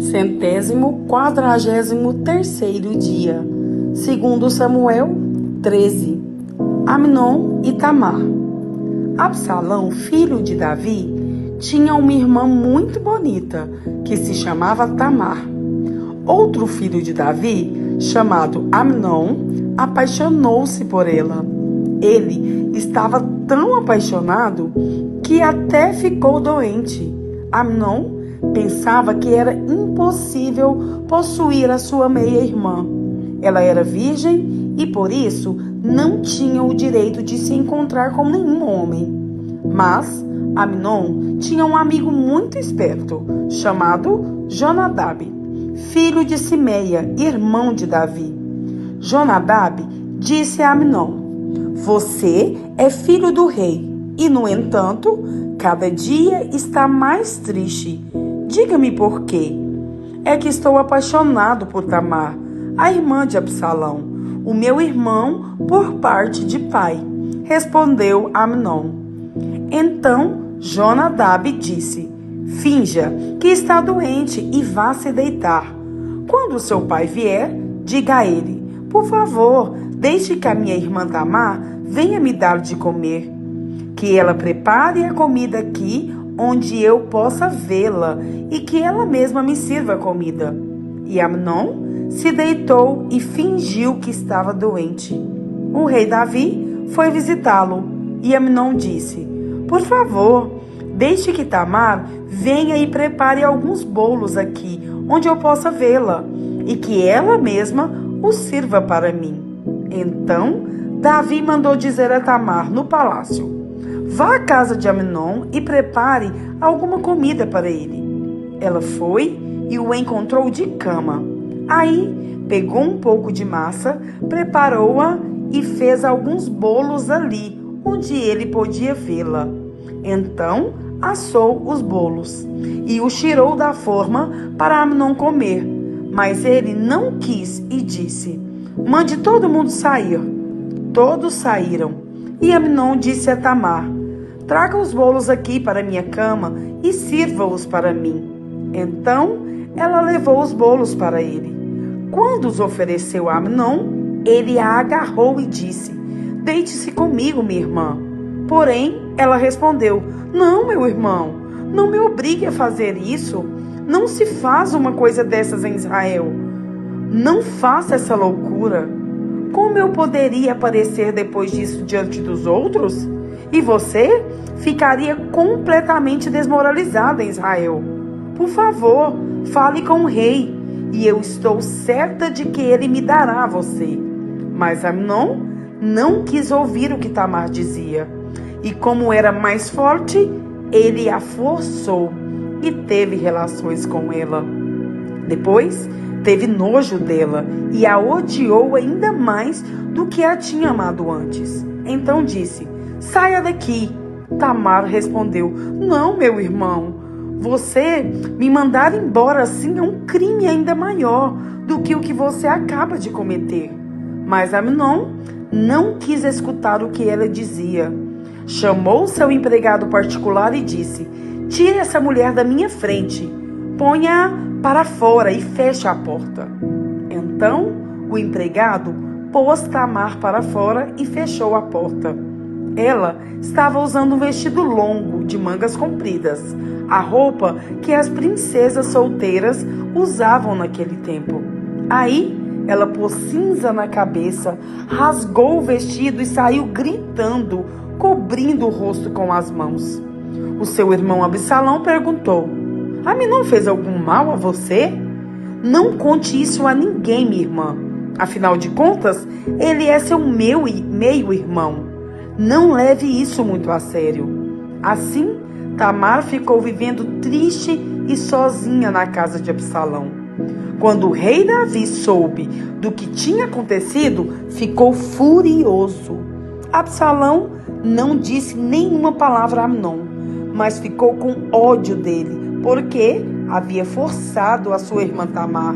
143º dia, segundo Samuel 13. Amnon e Tamar. Absalão, filho de Davi, tinha uma irmã muito bonita, que se chamava Tamar. Outro filho de Davi, chamado Amnon, apaixonou-se por ela. Ele estava tão apaixonado que até ficou doente. Amnon pensava que era impossível possuir a sua meia-irmã. Ela era virgem e, por isso, não tinha o direito de se encontrar com nenhum homem. Mas Amnon tinha um amigo muito esperto, chamado Jonadab, filho de Simeia, irmão de Davi. Jonadab disse a Amnon: "Você é filho do rei e, no entanto, cada dia está mais triste. Diga-me por quê." "É que estou apaixonado por Tamar, a irmã de Absalão, o meu irmão por parte de pai", respondeu Amnon. Então Jonadab disse: "Finja que está doente e vá se deitar. Quando seu pai vier, diga a ele: por favor, deixe que a minha irmã Tamar venha me dar de comer. Que ela prepare a comida aqui onde eu possa vê-la e que ela mesma me sirva a comida." E Amnon se deitou e fingiu que estava doente. O rei Davi foi visitá-lo e Amnon disse: "Por favor, deixe que Tamar venha e prepare alguns bolos aqui onde eu possa vê-la e que ela mesma os sirva para mim." Então Davi mandou dizer a Tamar no palácio: "Vá à casa de Amnon e prepare alguma comida para ele." Ela foi e o encontrou de cama. Aí pegou um pouco de massa, preparou-a e fez alguns bolos ali onde ele podia vê-la. Então assou os bolos e os tirou da forma para Amnon comer. Mas ele não quis e disse: "Mande todo mundo sair." Todos saíram. E Amnon disse a Tamar: "Traga os bolos aqui para minha cama e sirva-os para mim." Então ela levou os bolos para ele. Quando os ofereceu a Amnon, ele a agarrou e disse: "Deite-se comigo, minha irmã." Porém, ela respondeu: "Não, meu irmão, não me obrigue a fazer isso. Não se faz uma coisa dessas em Israel. Não faça essa loucura. Como eu poderia aparecer depois disso diante dos outros? E você ficaria completamente desmoralizada em Israel. Por favor, fale com o rei, e eu estou certa de que ele me dará a você." Mas Amnon não quis ouvir o que Tamar dizia. E como era mais forte, ele a forçou e teve relações com ela. Depois teve nojo dela e a odiou ainda mais do que a tinha amado antes. Então disse: "Saia daqui." Tamar respondeu: "Não, meu irmão. Você me mandar embora assim é um crime ainda maior do que o que você acaba de cometer." Mas Amnon não quis escutar o que ela dizia. Chamou seu empregado particular e disse: "Tire essa mulher da minha frente. Ponha-a para fora e feche a porta." Então o empregado pôs Tamar para fora e fechou a porta. Ela estava usando um vestido longo de mangas compridas, a roupa que as princesas solteiras usavam naquele tempo. Aí ela pôs cinza na cabeça, rasgou o vestido e saiu gritando, cobrindo o rosto com as mãos. O seu irmão Absalão perguntou: "Amnon fez algum mal a você?" "Não conte isso a ninguém, minha irmã. Afinal de contas, ele é seu meio-irmão. Não leve isso muito a sério." Assim, Tamar ficou vivendo triste e sozinha na casa de Absalão. Quando o rei Davi soube do que tinha acontecido, ficou furioso. Absalão não disse nenhuma palavra a Amnon, mas ficou com ódio dele, porque havia forçado a sua irmã Tamar.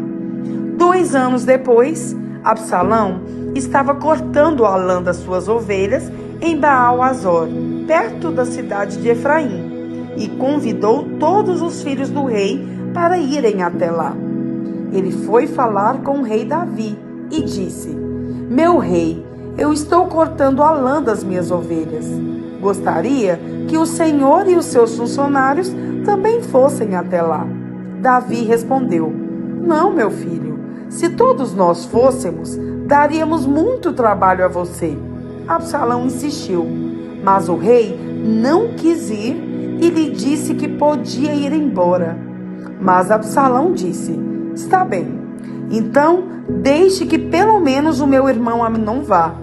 2 anos depois, Absalão estava cortando a lã das suas ovelhas em Baal-Azor, perto da cidade de Efraim, e convidou todos os filhos do rei para irem até lá. Ele foi falar com o rei Davi e disse: Meu rei, eu estou cortando a lã das minhas ovelhas. Gostaria que o senhor e os seus funcionários também fossem até lá. Davi respondeu: Não, meu filho, se todos nós fôssemos, daríamos muito trabalho a você. Absalão insistiu, mas o rei não quis ir e lhe disse que podia ir embora. Mas Absalão disse: Está bem, então deixe que pelo menos o meu irmão Amnon vá.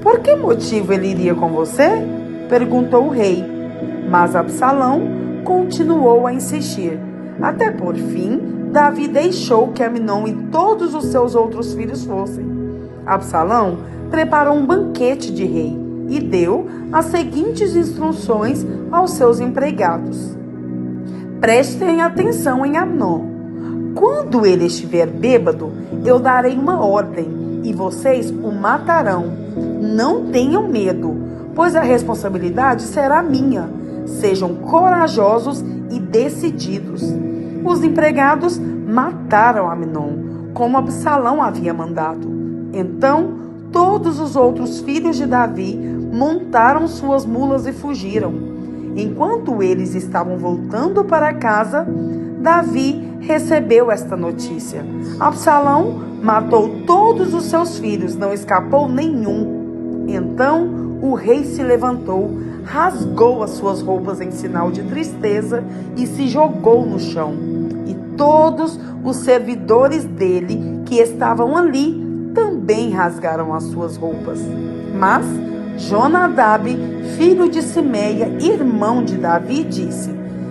Por que motivo ele iria com você? Perguntou o rei. Mas Absalão continuou a insistir. Até por fim, Davi deixou que Amnon e todos os seus outros filhos fossem. Absalão preparou um banquete de rei e deu as seguintes instruções aos seus empregados: Prestem atenção em Amnon. Quando ele estiver bêbado, eu darei uma ordem e vocês o matarão. Não tenham medo, pois a responsabilidade será minha. Sejam corajosos e decididos. Os empregados mataram Amnon, como Absalão havia mandado. Então, todos os outros filhos de Davi montaram suas mulas e fugiram. Enquanto eles estavam voltando para casa, Davi recebeu esta notícia: Absalão matou todos os seus filhos, não escapou nenhum. Então o rei se levantou, rasgou as suas roupas em sinal de tristeza e se jogou no chão. E todos os servidores dele que estavam ali também rasgaram as suas roupas. Mas Jonadab, filho de Simeia, irmão de Davi, disse: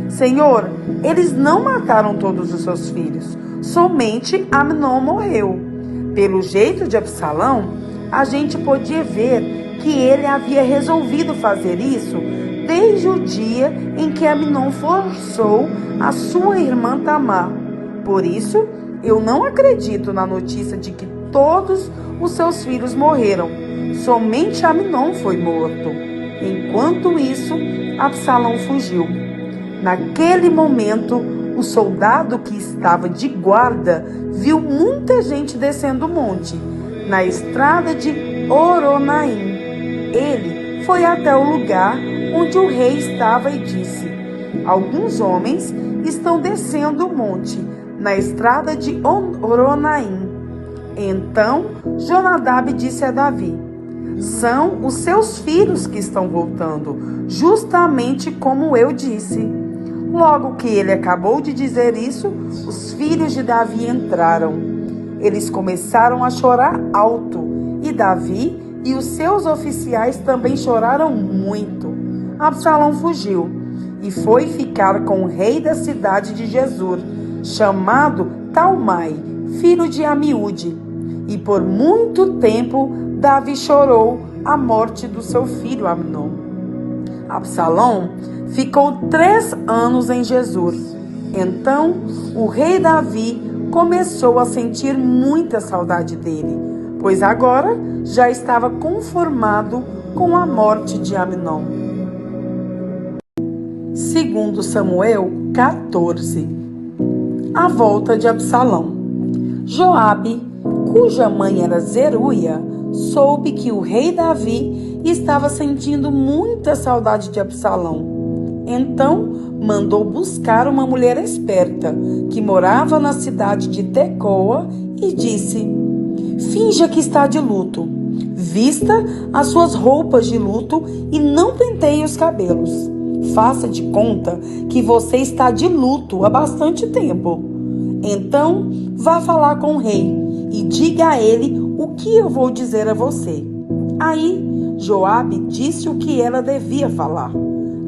Senhor, eles não mataram todos os seus filhos, somente Amnon morreu. Pelo jeito de Absalão, a gente podia ver que ele havia resolvido fazer isso desde o dia em que Amnon forçou a sua irmã Tamar. Por isso, eu não acredito na notícia de que todos os seus filhos morreram. Somente Amnon foi morto. Enquanto isso, Absalão fugiu. Naquele momento, o soldado que estava de guarda viu muita gente descendo o monte, na estrada de Horonaim. Ele foi até o lugar onde o rei estava e disse: Alguns homens estão descendo o monte, na estrada de Horonaim. Então Jonadab disse a Davi: São os seus filhos que estão voltando, justamente como eu disse. Logo que ele acabou de dizer isso, os filhos de Davi entraram. Eles começaram a chorar alto, e Davi e os seus oficiais também choraram muito. Absalão fugiu e foi ficar com o rei da cidade de Gesur, chamado Talmai, filho de Amiúde. E por muito tempo Davi chorou a morte do seu filho Amnon. Absalão ficou 3 anos em Gesur. Então o rei Davi começou a sentir muita saudade dele, pois agora já estava conformado com a morte de Amnon. 2 Samuel 14. A volta de Absalão. Joabe, cuja mãe era Zeruia, soube que o rei Davi estava sentindo muita saudade de Absalão. Então mandou buscar uma mulher esperta que morava na cidade de Tecoa e disse: Finja que está de luto. Vista as suas roupas de luto e não penteie os cabelos. Faça de conta que você está de luto há bastante tempo. Então vá falar com o rei e diga a ele o que eu vou dizer a você. Aí Joabe disse o que ela devia falar.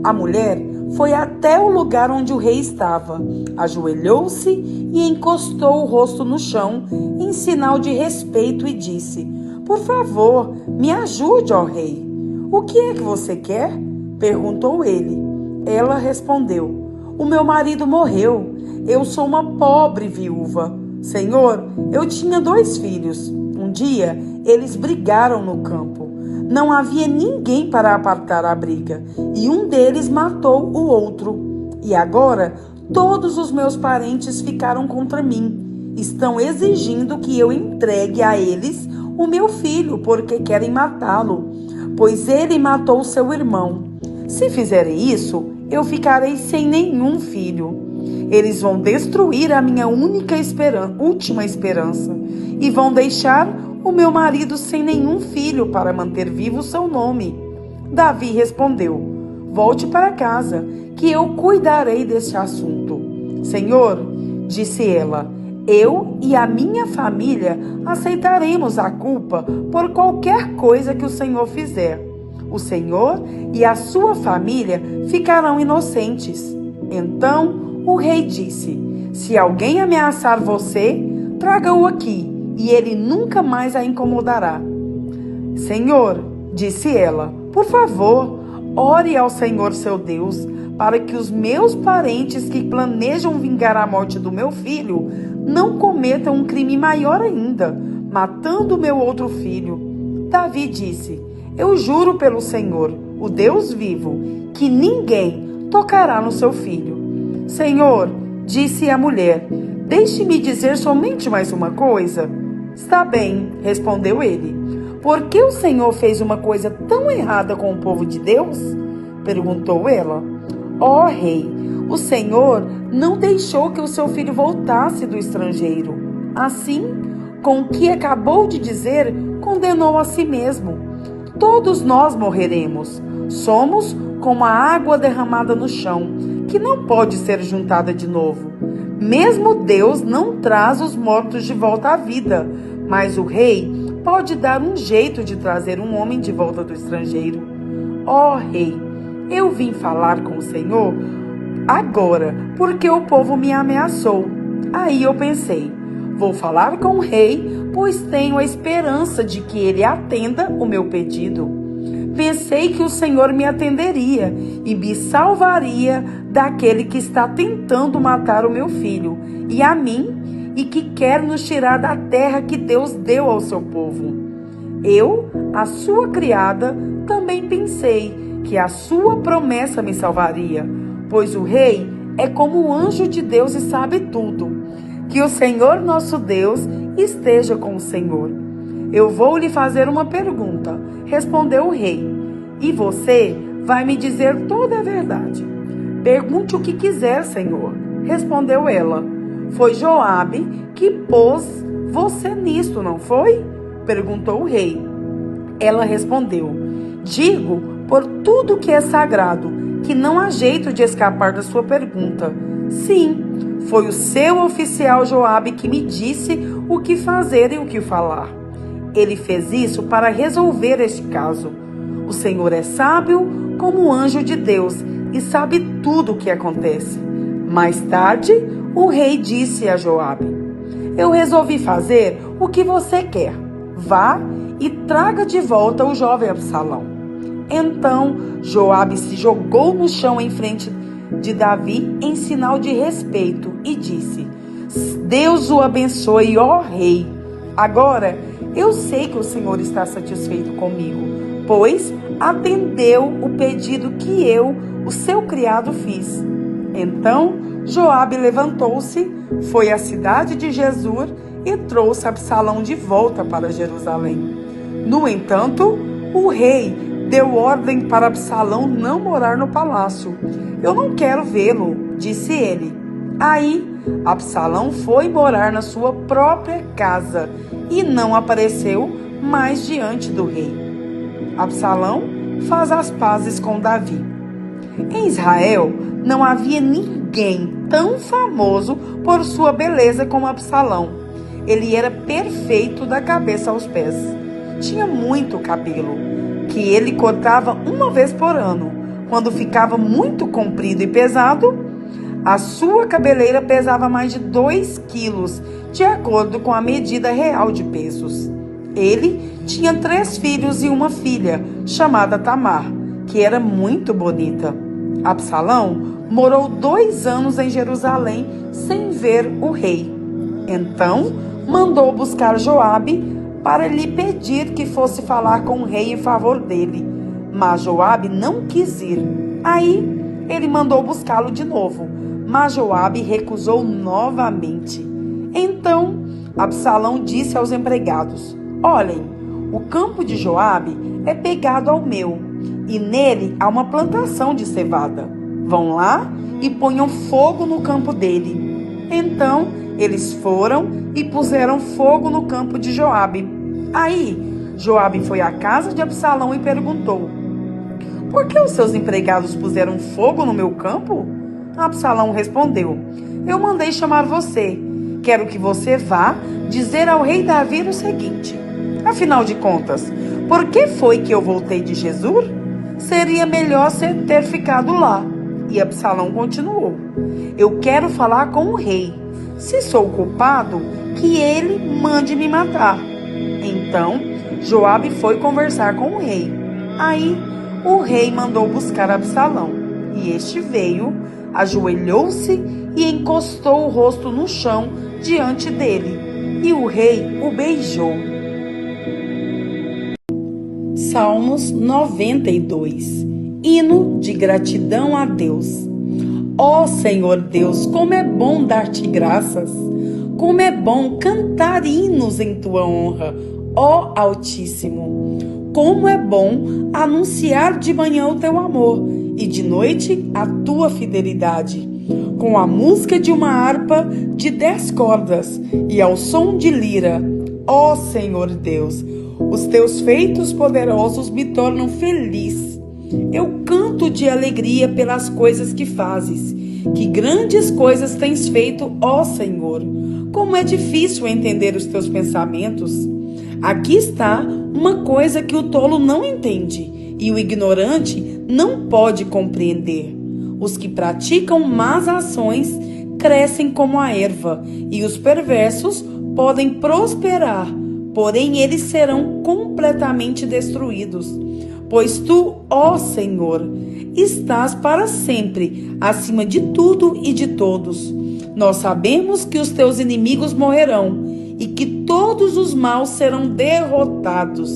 A mulher foi até o lugar onde o rei estava, ajoelhou-se e encostou o rosto no chão em sinal de respeito e disse: Por favor, me ajude, ó rei. O que é que você quer? Perguntou ele. Ela respondeu: O meu marido morreu. Eu sou uma pobre viúva. Senhor, eu tinha 2 filhos. Um dia, eles brigaram no campo. Não havia ninguém para apartar a briga, e um deles matou o outro. E agora, Todos os meus parentes ficaram contra mim. Estão exigindo que eu entregue a eles o meu filho, porque querem matá-lo, pois ele matou seu irmão. Se fizerem isso, eu ficarei sem nenhum filho. Eles vão destruir a minha última esperança e vão deixar o meu marido sem nenhum filho para manter vivo o seu nome. Davi respondeu: volte para casa, que eu cuidarei deste assunto. Senhor, disse ela, eu e a minha família aceitaremos a culpa por qualquer coisa que o Senhor fizer. O Senhor e a sua família ficarão inocentes. Então o rei disse: se alguém ameaçar você, traga-o aqui, e ele nunca mais a incomodará. Senhor, disse ela, por favor, ore ao Senhor seu Deus, para que os meus parentes que planejam vingar a morte do meu filho não cometam um crime maior ainda, matando meu outro filho. Davi disse: eu juro pelo Senhor, o Deus vivo, que ninguém tocará no seu filho. Senhor, disse a mulher, deixe-me dizer somente mais uma coisa. Está bem, respondeu ele. Por que o Senhor fez uma coisa tão errada com o povo de Deus? Perguntou ela. Ó rei, o Senhor não deixou que o seu filho voltasse do estrangeiro. Assim, com o que acabou de dizer, condenou a si mesmo. Todos nós morreremos. Somos como a água derramada no chão, que não pode ser juntada de novo. Mesmo Deus não traz os mortos de volta à vida, mas o rei pode dar um jeito de trazer um homem de volta do estrangeiro. Ó rei, eu vim falar com o Senhor agora, porque o povo me ameaçou. Aí eu pensei, vou falar com o rei, pois tenho a esperança de que ele atenda o meu pedido. Pensei que o Senhor me atenderia e me salvaria daquele que está tentando matar o meu filho e a mim e que quer nos tirar da terra que Deus deu ao seu povo. Eu, a sua criada, também pensei que a sua promessa me salvaria, pois o rei é como o anjo de Deus e sabe tudo. Que o Senhor nosso Deus esteja com o Senhor. Eu vou lhe fazer uma pergunta, respondeu o rei, e você vai me dizer toda a verdade. Pergunte o que quiser, Senhor, respondeu ela. Foi Joabe que pôs você nisto, não foi? Perguntou o rei. Ela respondeu: digo por tudo que é sagrado, que não há jeito de escapar da sua pergunta. Sim, foi o seu oficial Joabe que me disse o que fazer e o que falar. Ele fez isso para resolver este caso. O Senhor é sábio como o anjo de Deus e sabe tudo o que acontece. Mais tarde, o rei disse a Joabe: eu resolvi fazer o que você quer. Vá e traga de volta o jovem Absalão. Então, Joabe se jogou no chão em frente de Davi em sinal de respeito e disse: Deus o abençoe, ó rei. Agora, eu sei que o Senhor está satisfeito comigo, pois atendeu o pedido que eu, o seu criado, fiz. Então, Joabe levantou-se, foi à cidade de Jesur e trouxe Absalão de volta para Jerusalém. No entanto, o rei deu ordem para Absalão não morar no palácio. Eu não quero vê-lo, disse ele. Aí, Absalão foi morar na sua própria casa e não apareceu mais diante do rei. Absalão faz as pazes com Davi. Em Israel, não havia ninguém tão famoso por sua beleza como Absalão. Ele era perfeito da cabeça aos pés. Tinha muito cabelo, que ele cortava uma vez por ano. Quando ficava muito comprido e pesado, a sua cabeleira pesava mais de 2 quilos, de acordo com a medida real de pesos. Ele tinha 3 filhos e uma filha, chamada Tamar, que era muito bonita. Absalão morou 2 anos em Jerusalém sem ver o rei. Então, mandou buscar Joabe para lhe pedir que fosse falar com o rei em favor dele. Mas Joabe não quis ir. Aí, ele mandou buscá-lo de novo, Mas Joabe recusou novamente. Então Absalão disse aos empregados: Olhem, o campo de Joabe é pegado ao meu, e nele há uma plantação de cevada. Vão lá e ponham fogo no campo dele. Então eles foram e puseram fogo no campo de Joabe. Aí Joabe foi à casa de Absalão e perguntou: Por que os seus empregados puseram fogo no meu campo? Absalão respondeu: Eu mandei chamar você. Quero que você vá dizer ao rei Davi o seguinte: Afinal de contas, por que foi que eu voltei de Jesur? Seria melhor você ter ficado lá. E Absalão continuou: Eu quero falar com o rei. Se sou culpado, que ele mande me matar. Então Joabe foi conversar com o rei. Aí o rei mandou buscar Absalão. E este veio, ajoelhou-se e encostou o rosto no chão diante dele. E o rei o beijou. Salmos 92. Hino de gratidão a Deus. Ó Senhor Deus, como é bom dar-te graças, como é bom cantar hinos em tua honra, ó Altíssimo. Como é bom anunciar de manhã o teu amor e de noite a tua fidelidade, com a música de uma harpa de 10 cordas e ao som de lira. Ó Senhor Deus, os teus feitos poderosos me tornam feliz. Eu canto de alegria pelas coisas que fazes. Que grandes coisas tens feito, ó Senhor. Como é difícil entender os teus pensamentos. Aqui está uma coisa que o tolo não entende e o ignorante não pode compreender. Os que praticam más ações crescem como a erva e os perversos podem prosperar, porém eles serão completamente destruídos. Pois tu, ó Senhor, estás para sempre acima de tudo e de todos. Nós sabemos que os teus inimigos morrerão e que todos os maus serão derrotados.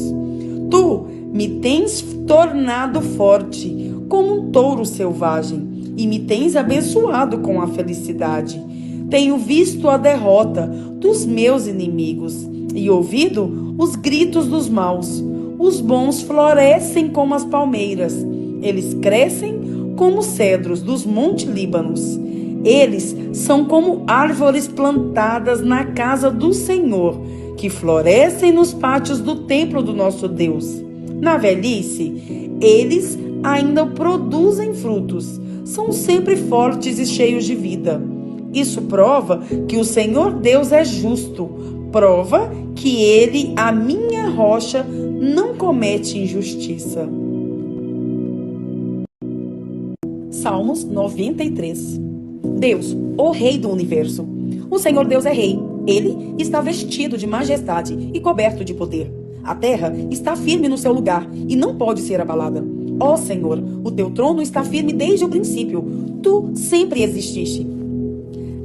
Tu me tens tornado forte como um touro selvagem e me tens abençoado com a felicidade. Tenho visto a derrota dos meus inimigos e ouvido os gritos dos maus. Os bons florescem como as palmeiras. Eles crescem como cedros dos montes Líbanos. Eles são como árvores plantadas na casa do Senhor, que florescem nos pátios do templo do nosso Deus. Na velhice, eles ainda produzem frutos. São sempre fortes e cheios de vida. Isso prova que o Senhor Deus é justo. Prova que Ele, a minha rocha, não comete injustiça. Salmos 93. Deus, o Rei do Universo. O Senhor Deus é Rei. Ele está vestido de majestade e coberto de poder. A terra está firme no seu lugar e não pode ser abalada. Ó Senhor, o teu trono está firme desde o princípio. Tu sempre exististe.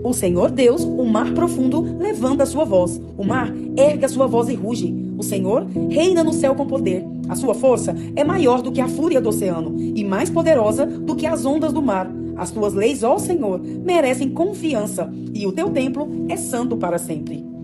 O Senhor Deus, o mar profundo, levanta a sua voz. O mar ergue a sua voz e ruge. O Senhor reina no céu com poder. A sua força é maior do que a fúria do oceano e mais poderosa do que as ondas do mar. As tuas leis, ó Senhor, merecem confiança e o teu templo é santo para sempre.